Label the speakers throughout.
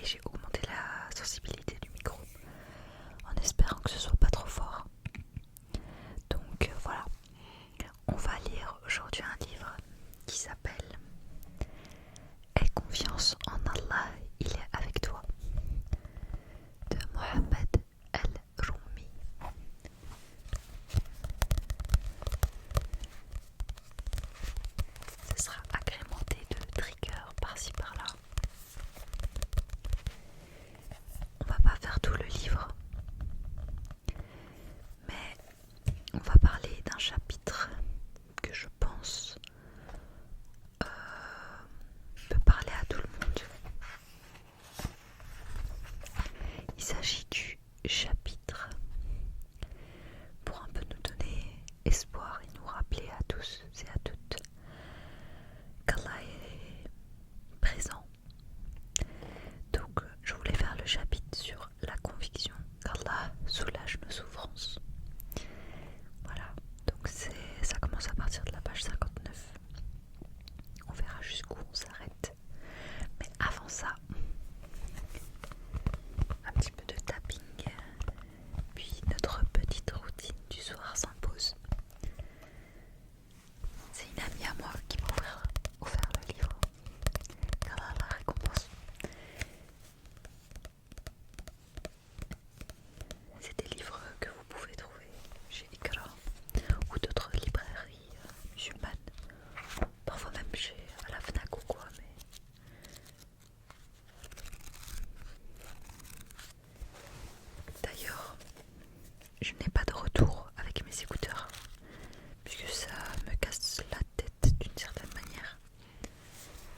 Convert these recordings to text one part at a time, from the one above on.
Speaker 1: et j'ai augmenté la sensibilité du micro en espérant que ce soit pas trop fort. Donc voilà, on va lire aujourd'hui un livre qui s'appelle Aie confiance en Allah, il est avec toi de Mohamed El-Roumi. Ce sera agrémenté de triggers par-ci par-là. On va pas faire tout le livre, mais on va parler d'un chapitre que je pense peut parler à tout le monde. Il s'agit du chapitre pour un peu nous donner espoir et nous rappeler à tous et à toutes qu'Allah est présent. Donc je voulais faire le chapitre sur la conviction qu'Allah soulage nos souffrances. Voilà, donc ça commence à partir de la page 59. On verra jusqu'où on s'arrête. Mais avant ça, un petit peu de tapping, puis notre petite routine du soir s'impose. C'est une amie à moi qui m'a offert le livre. Qu'Allah la récompense. C'est des livres que vous pouvez trouver chez Iqra ou d'autres librairies musulmanes, parfois même à la Fnac ou quoi, mais d'ailleurs je n'ai pas de retour avec mes écouteurs puisque ça me casse la tête d'une certaine manière.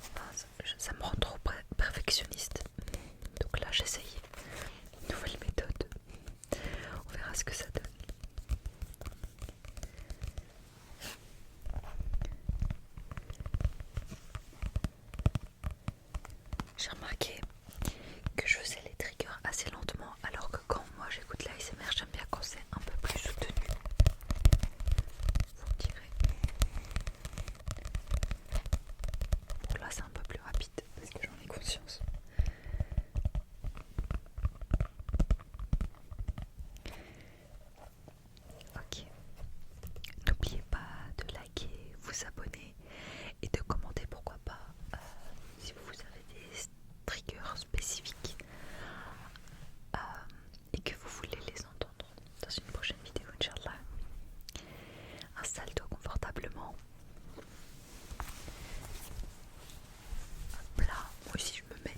Speaker 1: Enfin, ça me rend trop perfectionniste, donc là j'essaye une nouvelle méthode. On verra ce que ça donne. J'ai remarqué que je faisais les triggers assez lentement, alors que quand moi j'écoute l'ASMR, j'aime bien quand c'est un peu plus soutenu. Vous me direz. Bon, là c'est un peu plus rapide parce que j'en ai conscience. Ok. N'oubliez pas de liker, vous abonner et de commenter pourquoi pas si vous avez des triggers spécifiques et que vous voulez les entendre dans une prochaine vidéo, Inch'Allah. Installe-toi confortablement. Hop là, moi aussi je me mets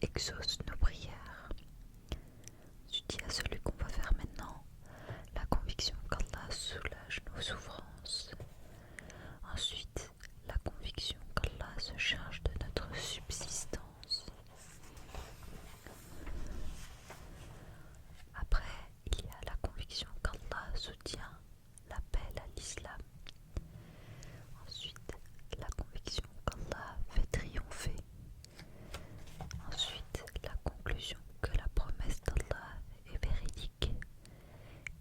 Speaker 1: exauce nos prières. Ensuite, il y a celui qu'on va faire maintenant, la conviction qu'Allah soulage nos souffrances. Ensuite, la conviction qu'Allah se charge de notre subsistance. Après, il y a la conviction qu'Allah soutient l'appel à l'islam. Ensuite, la conviction qu'Allah fait triompher. Ensuite, la conclusion que la promesse d'Allah est véridique.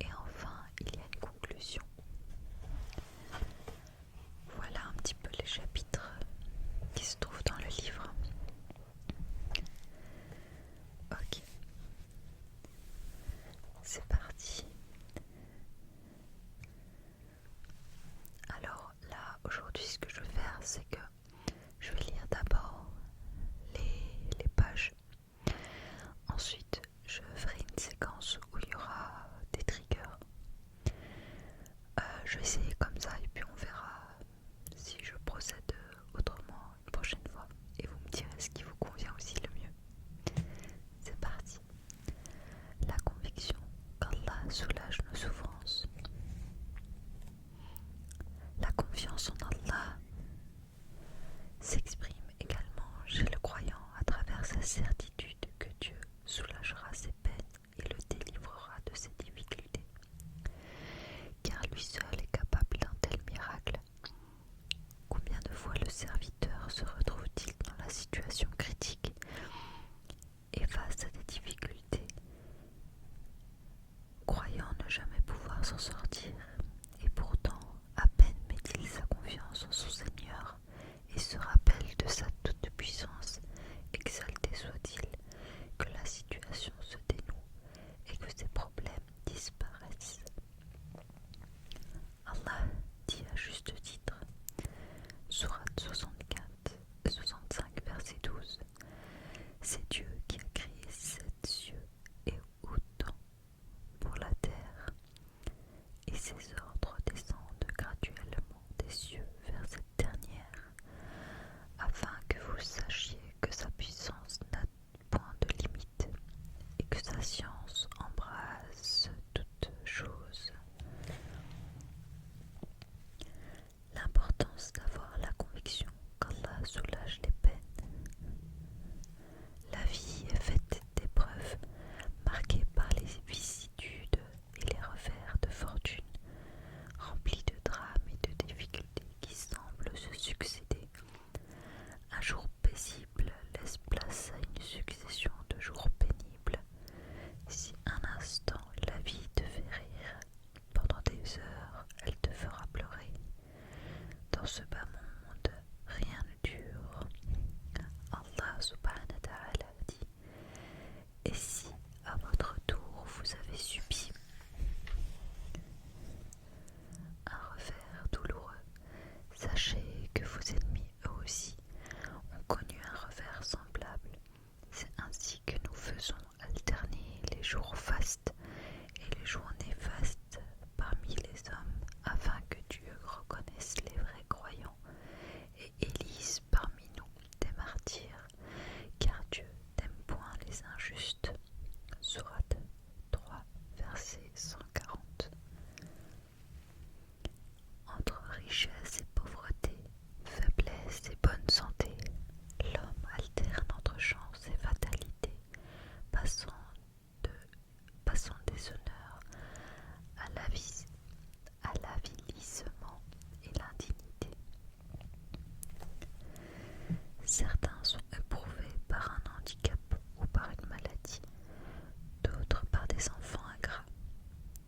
Speaker 1: Et enfin, il y a une conclusion. Voilà un petit peu les chapitres qui se trouvent dans le livre. Ok, c'est parti. Alors là, aujourd'hui, ce que je vais faire, c'est que je vais lire d'abord les pages. Ensuite, je ferai une séquence où il y aura des triggers. Je vais essayer comme ça et puis on verra si je procède autrement une prochaine fois. Et vous me direz ce qui vous convient aussi le mieux. C'est parti. La conviction qu'Allah soulage nos souffrances. La confiance en Allah s'exprime également chez le croyant à travers sa certitude que Dieu soulagera ses peines et le délivrera de ses difficultés. Car lui seul est capable d'un tel miracle. Combien de fois le serviteur se retrouve-t-il dans la situation critique et face à des difficultés, croyant ne jamais pouvoir s'en sortir, et pourtant à peine met-il sa confiance en son Seigneur et se rappelle de sa toute-puissance, exalté soit-il, que la situation se dénoue et que ses problèmes disparaissent. Allah dit à juste titre, Sourate 65, verset 12, c'est Dieu qui a créé 7 cieux et autant pour la terre, et ses ordres descendent graduellement des cieux vers cette dernière, afin que vous sachiez que sa puissance n'a point de limite et que sa science embrasse toutes choses. L'importance d'avoir la conviction qu'Allah soulage les peines. La vie est faite d'épreuves, marquée par les vicissitudes et les revers de fortune, remplie de drames et de difficultés qui semblent se succéder. Un jour paisible laisse place à une succession de jours pénibles. Si un instant la vie te fait rire, pendant des heures elle te fera pleurer. Dans ce bas monde, rien ne dure. Allah subhanahu wa ta'ala dit, et si à votre tour vous avez subi un revers douloureux, sachez que vos ennemis eux aussi ont connu un revers semblable. C'est ainsi que nous faisons alterner les jours fastes et les jours néfastes parmi les hommes, afin que Dieu reconnaisse les vrais croyants et élise parmi nous des martyrs, car Dieu n'aime point les injustes. Sourate 3, verset 140. Entre richesse et pauvreté, faiblesse et bonne santé, l'homme alterne entre chance et fatalité, passant des honneurs à l'avilissement et l'indignité. Certains sont éprouvés par un handicap ou par une maladie, d'autres par des enfants ingrats,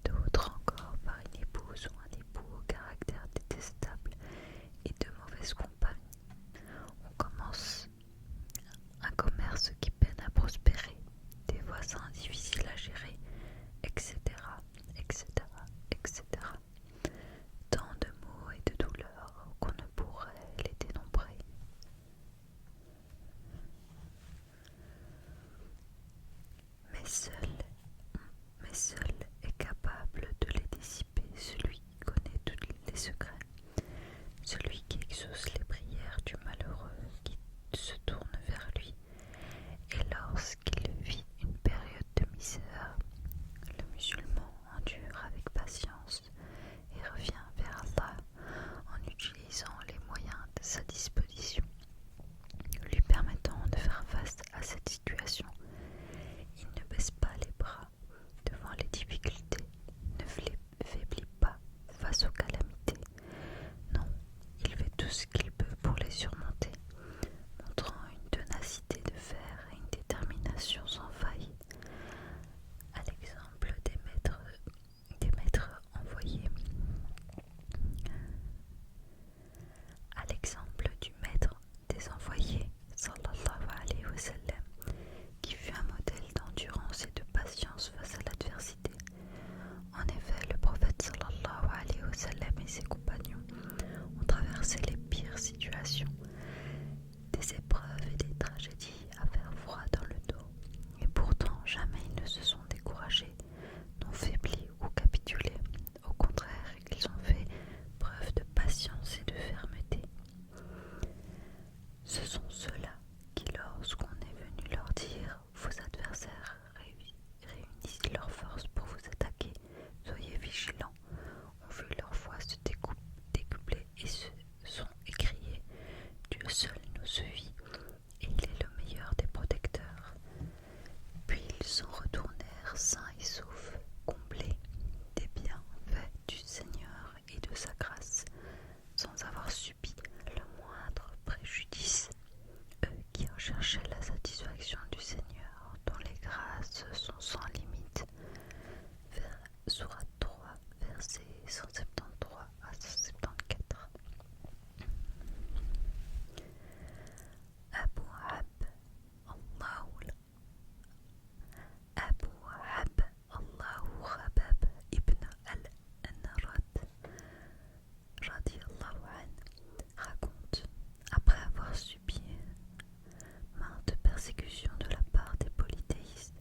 Speaker 1: d'autres encore par une épouse ou un époux au caractère détestable et de mauvaise compagnie. On commence un commerce qui peine à prospérer, des voisins difficiles à gérer, etc., etc., etc. Tant de maux et de douleurs qu'on ne pourrait les dénombrer. sa disposition, lui permettant de faire face à cette situation. Il ne baisse pas les bras devant les difficultés, ne faiblit pas face aux calamités. Non, il fait tout ce qu'il peut pour les surmonter, montrant une ténacité de fer et une détermination sans faille. À l'exemple des maîtres envoyés. À l'exemple du maître des envoyés, sallallahu alayhi wa sallam, qui fut un modèle d'endurance et de patience face à l'adversité. En effet, le prophète sallallahu alayhi wa sallam et ses compagnons ont traversé les pires situations, des épreuves et des tragédies à faire froid dans le dos, et pourtant jamais ils ne se sont découragés, n'ont faibli ou capitulé. Au contraire, ils ont fait preuve de patience et de fermeté. Ce sont ceux-là qui, lorsqu'on est venu leur dire « Vos adversaires réunissent leurs forces pour vous attaquer, soyez vigilants », ont vu leur foi se décupler et se sont écriés « Dieu seul nous suffit, et il est le meilleur des protecteurs ». Puis ils s'en retournèrent sains et saufs, comblés des bienfaits du Seigneur et de sa grâce, sans avoir subi le moindre préjudice. Eux qui recherchaient la satisfaction du Seigneur, dont les grâces sont sans limite. Sourate 3, versets 173 à 174. Abu Wahab Allahu Khabab ibn al-Narad radiyallahu anhu raconte, après avoir subi maintes persécutions de la part des polythéistes,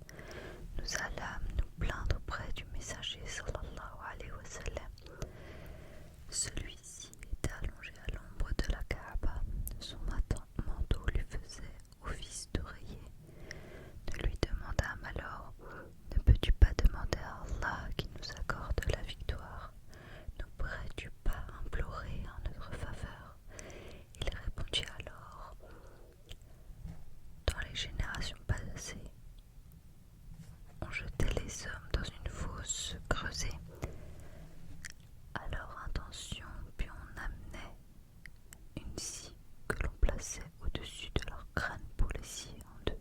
Speaker 1: nous allâmes nous plaindre auprès du messager sallallahu alayhi wa sallam. Celui-ci était allongé à l'ombre de la Kaaba, son manteau lui faisait office d'oreiller. Nous lui demandâmes alors: ne peux-tu pas demander à Allah qui nous accorde la victoire? Ne pourrais-tu pas implorer en notre faveur? Il répondit alors: dans les générations passées, on jetait les hommes dans une fosse creusée à leur intention, puis on amenait une scie que l'on plaçait au-dessus de leur crâne pour les scier en deux.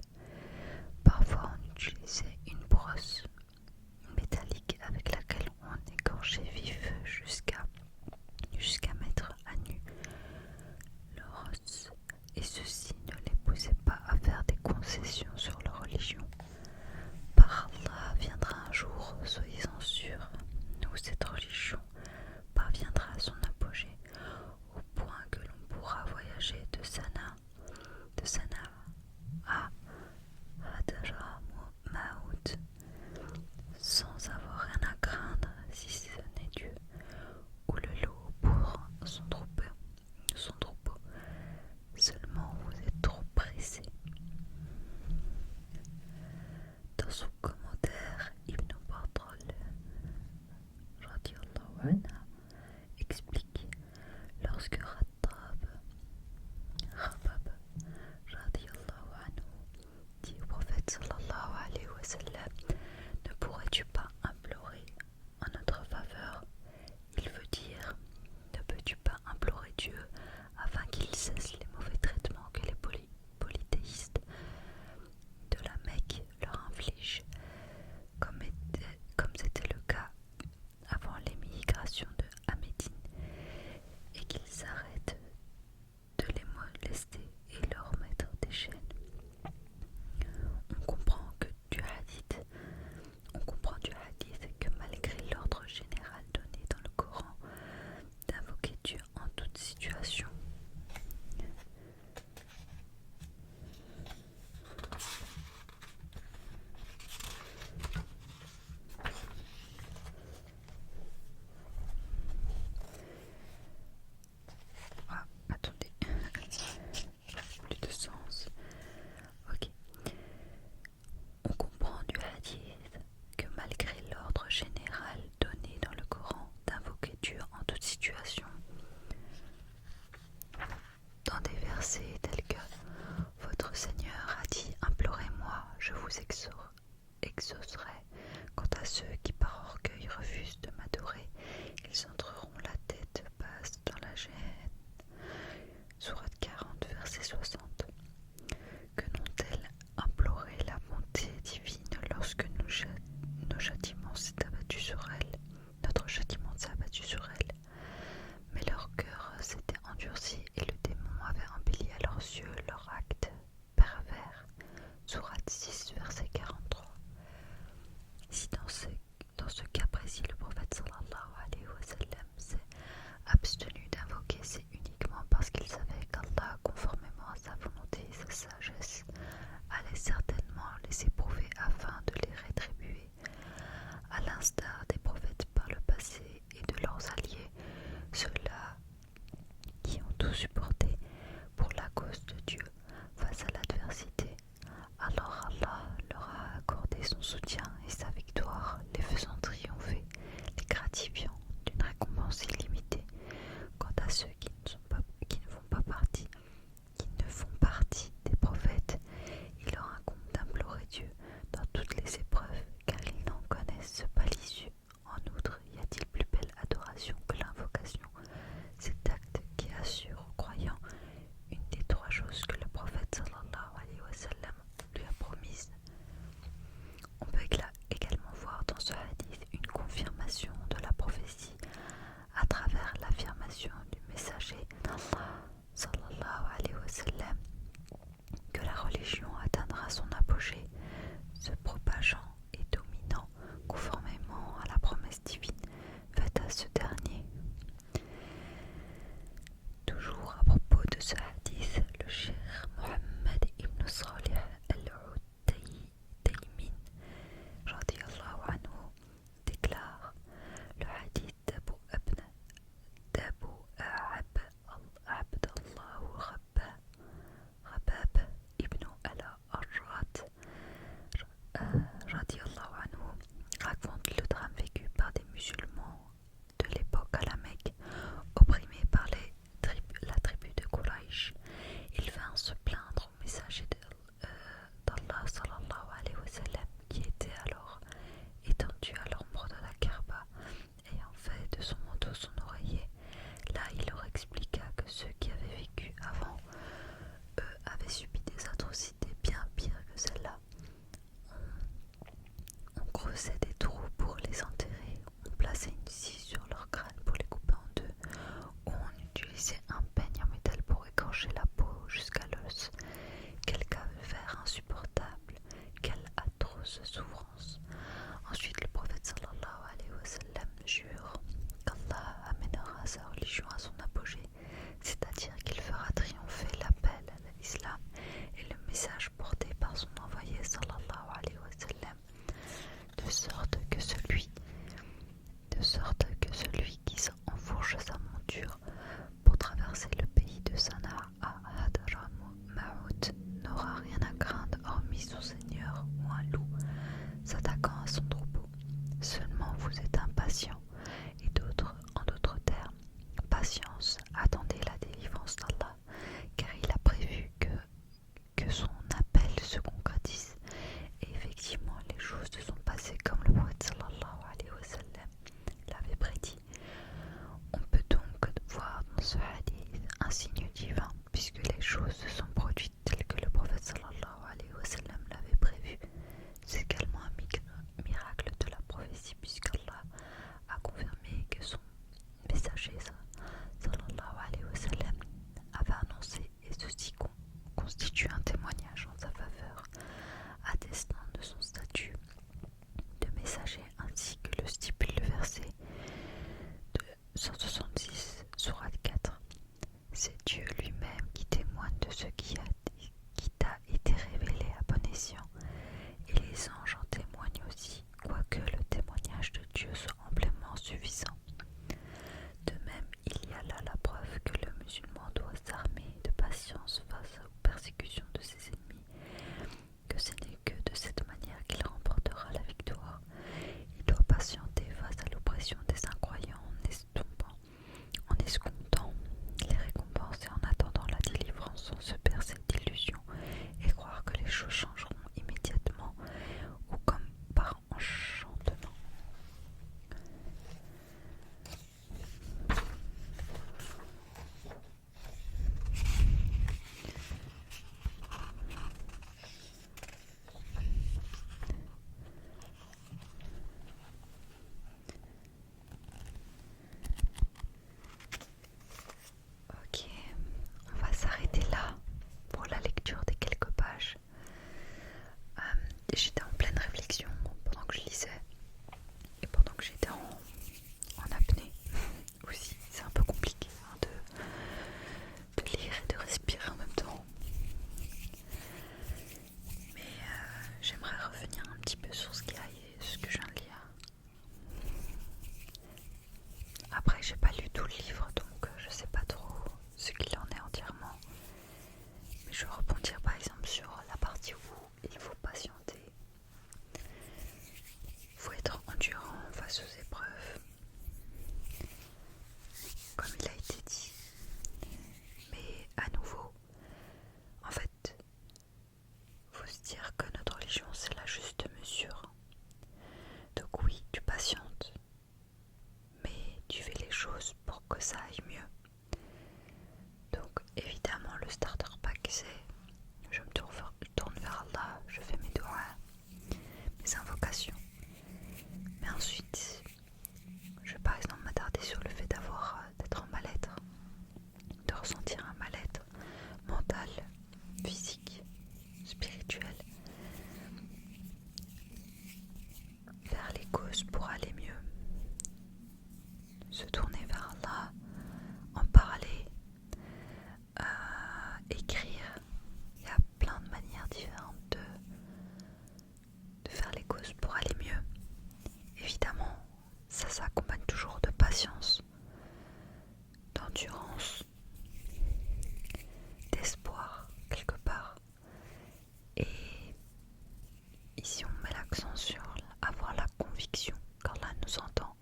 Speaker 1: Parfois on utilisait une brosse métallique avec laquelle on égorgeait vif jusqu'à mettre à nu leur os, et ceux-ci ne les poussait pas à faire des concessions sur leur religion. Par Allah viendra un jour, soyez-en sûrs, où cette religion parviendra à son apogée, au point que l'on pourra voyager de Sanaa à Hadramaut sans avoir rien à craindre, si ce n'est Dieu ou le loup pour son troupeau. Seulement vous êtes trop pressés. Dans son commentaire, Ibn Battal radiyallahu anhu explique: lorsque Khabab radiyallahu anhu dit au prophète sallallahu alayhi wa sallam: ne pourrais-tu pas implorer en notre faveur? Il veut dire: ne peux-tu pas implorer Dieu afin qu'il cesse les mauvais traitements que les polythéistes de la Mecque leur infligent, comme c'était le cas avant l'émigration à Médine, et qu'ils arrêtent de les molester et leur mettre des chaînes. On comprend du hadith que malgré l'ordre général donné dans le Coran d'invoquer Dieu en toute situation, attendez, versets tels que votre Seigneur a dit, implorez-moi, je vous exaucerai. Quant à ceux qui par orgueil refusent de m'adorer, ils entreront la tête basse dans la géhenne. Sourate 40, verset 60. Que n'ont-elles imploré la bonté divine lorsque nos châtiments s'est abattu sur elles, notre châtiment s'est abattu sur elles, mais leur cœur s'était endurci et le démon avait embelli à leurs yeux leur acte pervers. Sourate 6, verset 43. Si dans ce cas précis, le prophète sallallahu alayhi wa sallam s'est abstenu d'invoquer, c'est uniquement parce qu'il savait qu'Allah, conformément à sa volonté et sa sagesse, allait certainement les éprouver afin de les rétribuer, à l'instar des prophètes par le passé et de leurs alliés, ceux-là qui ont tout supporté pour la cause de Dieu face à l'adversité. Alors Allah leur a accordé son soutien et sa victoire, les faisant triompher, les gratifiant d'une récompense illimitée. Quant à ceux qui ne font partie des prophètes, il leur incombe d'implorer Dieu dans toutes les épreuves, car ils n'en connaissent pas l'issue. En outre, y a-t-il plus belle adoration que l'invocation, cet acte qui assure aux croyants une des trois choses que le prophète sallallahu alayhi wa sallam lui a promises. On peut également voir dans ce hadith une confirmation de la prophétie à travers l'affirmation du messager d'Allah sallallahu alayhi wa sallam que la religion atteindra son apogée, se propageant et dominant conformément à la promesse divine faite à ce dernier. Toujours à propos de ce hadith, le cheikh Mohammed ibn Salih al-Uthaymin radiyallahu anhu déclare le hadith d'Abu Abdallah Rabab ibn al-Arrat radiyallahu anhu raconte le drame vécu par des musulmans de l'époque à la Mecque, opprimés par la tribu de Quraysh. Ils vinrent se plaindre au messager d'Allah sallallahu alayhi wa sallam, qui était alors étendu à l'ombre de la Kaaba, ayant fait de son manteau son oreiller. Là, il leur expliqua que ceux qui avaient vécu avant eux avaient subi des atrocités bien pires que celles-là. On creusait des trous pour les enterrer, on plaçait une scie sur leur crâne pour les couper en deux, ou on utilisait un peigne en métal pour égorger la peau jusqu'à l'os. Quel calvaire insupportable, quelle atroce souffrance. Ensuite, le prophète sallallahu alayhi wa sallam jure qu'Allah amènera sa religion à son apogée, c'est-à-dire qu'il fera triompher l'appel à l'islam et le message porté par son envoyé sallallahu alayhi wa sallam, de sorte que celui qui s'enfourche sa monture pour traverser le pays de Sanaa à Hadramaut sans se percer d'illusions et croire que les choses changeront immédiatement ou comme par enchantement. Ok, on va s'arrêter là pour la lecture des quelques pages. J'étais en pleine réflexion pendant que je lisais et pendant que j'étais en apnée aussi. C'est un peu compliqué hein, de lire et de respirer en même temps. Mais j'aimerais revenir un petit peu sur ce que je viens de lire. Après, j'ai pas lu tout le livre, donc je sais pas trop ce qu'il en est entièrement. Mais je vais rebondir par exemple sur la partie où il faut patienter. Il faut être endurant face aux épreuves, comme il a été dit. Mais à nouveau, en fait, faut se dire que notre religion c'est la juste mesure. Donc oui, tu patientes, mais tu fais les choses pour que ça aille mieux. Donc évidemment le starter pack c'est je me tourne vers Allah, je fais mes doigts, mes invocations. Mais ensuite, je vais par exemple m'attarder sur le fait d'être en mal-être, de ressentir un mal-être mental, physique, spirituel, vers les causes pour aller mieux, se tourner vers Allah, en parler, écrire. Il y a plein de manières différentes de faire les causes pour aller mieux. Évidemment, ça s'accompagne toujours de patience, d'endurance, d'espoir quelque part. Et ici on met l'accent sur avoir la conviction qu'Allah nous entend,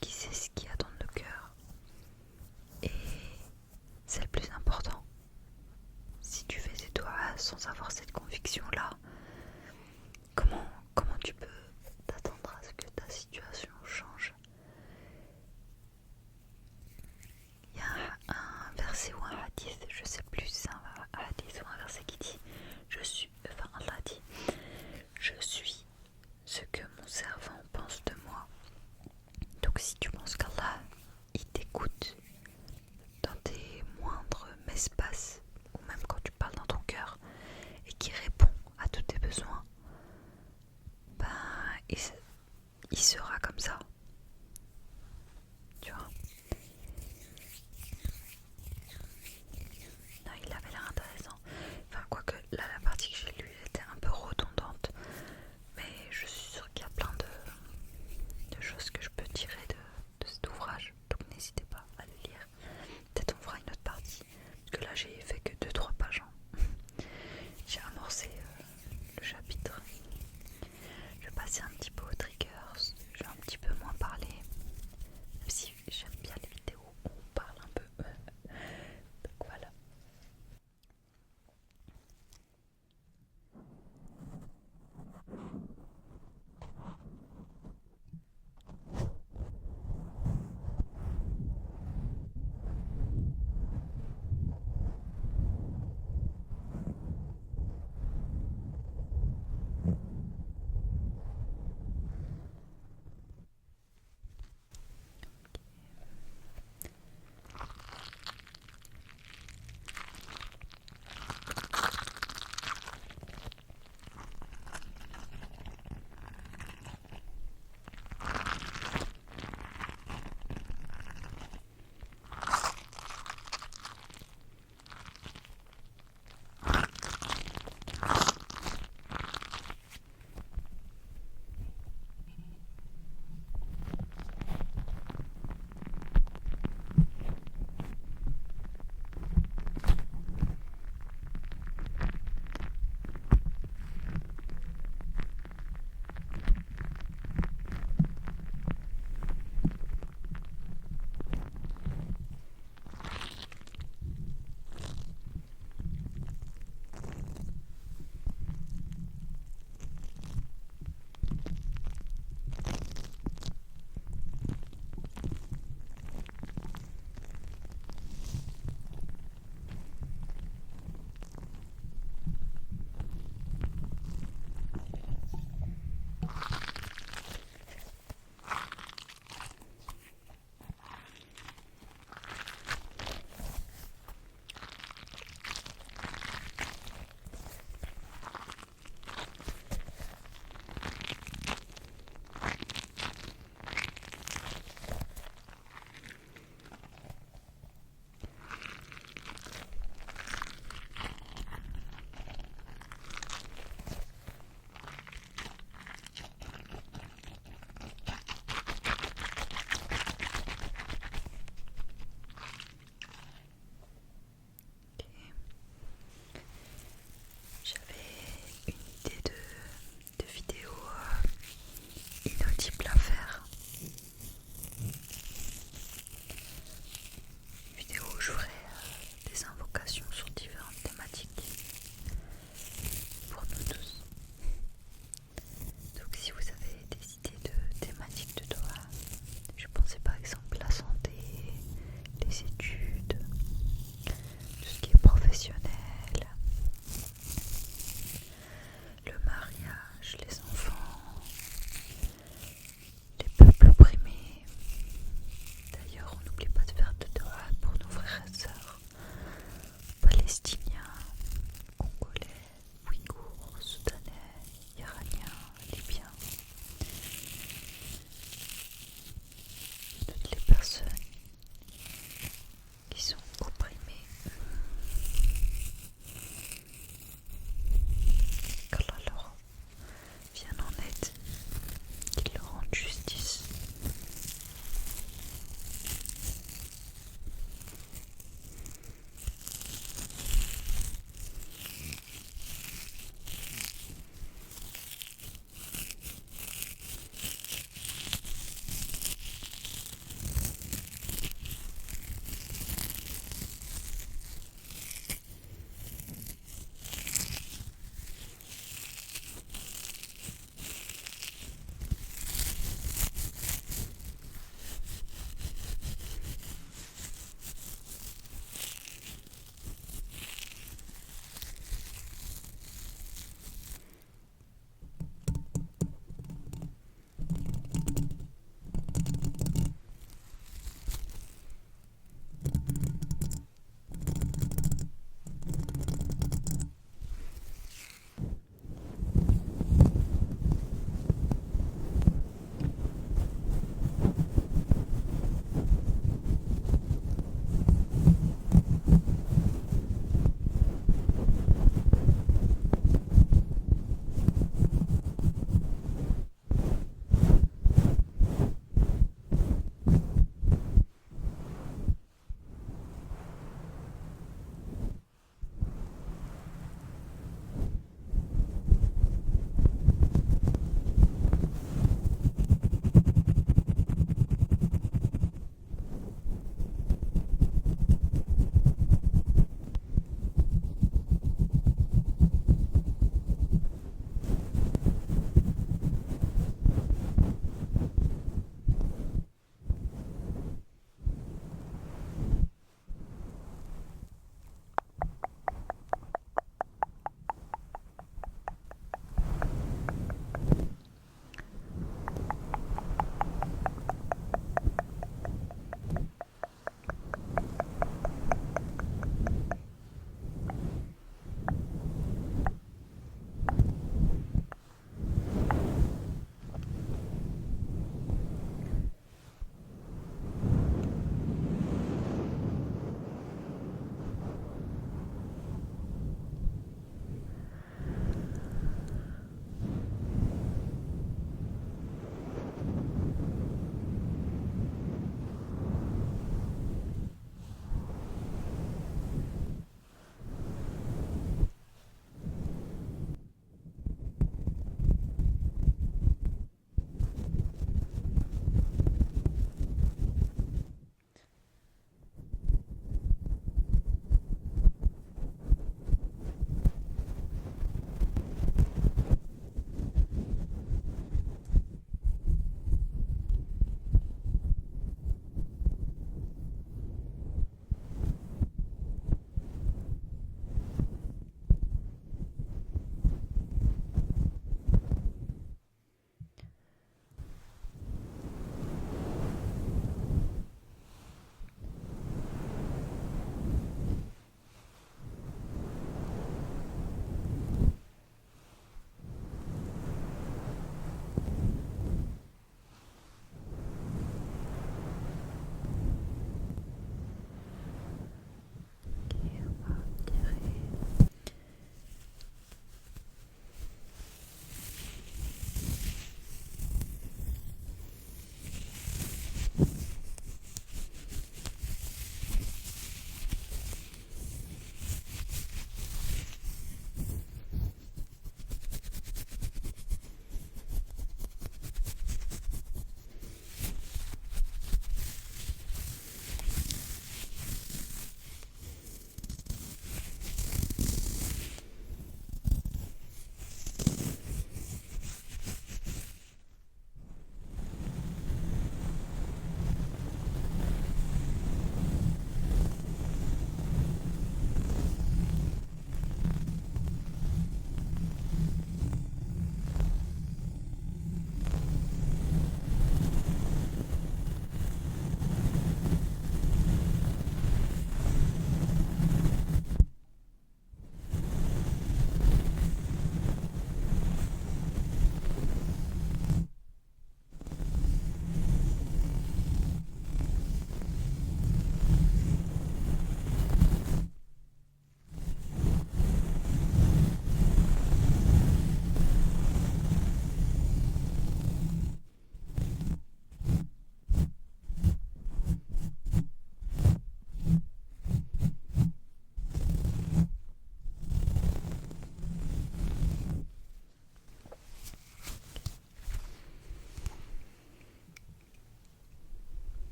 Speaker 1: qu'il sait ce qu'il y a dans nos cœurs. Et c'est le plus important. Si tu fais tes doigts sans avoir cette conviction-là, comment tu peux t'attendre à ce que ta situation change? Il y a un verset ou un hadith, je sais plus si c'est un hadith ou un verset qui dit Allah dit je suis ce que mon servant pense de moi. Donc si tu penses qu'Allah il t'écoute dans tes moindres espaces ou même quand tu parles dans ton cœur et qui répond à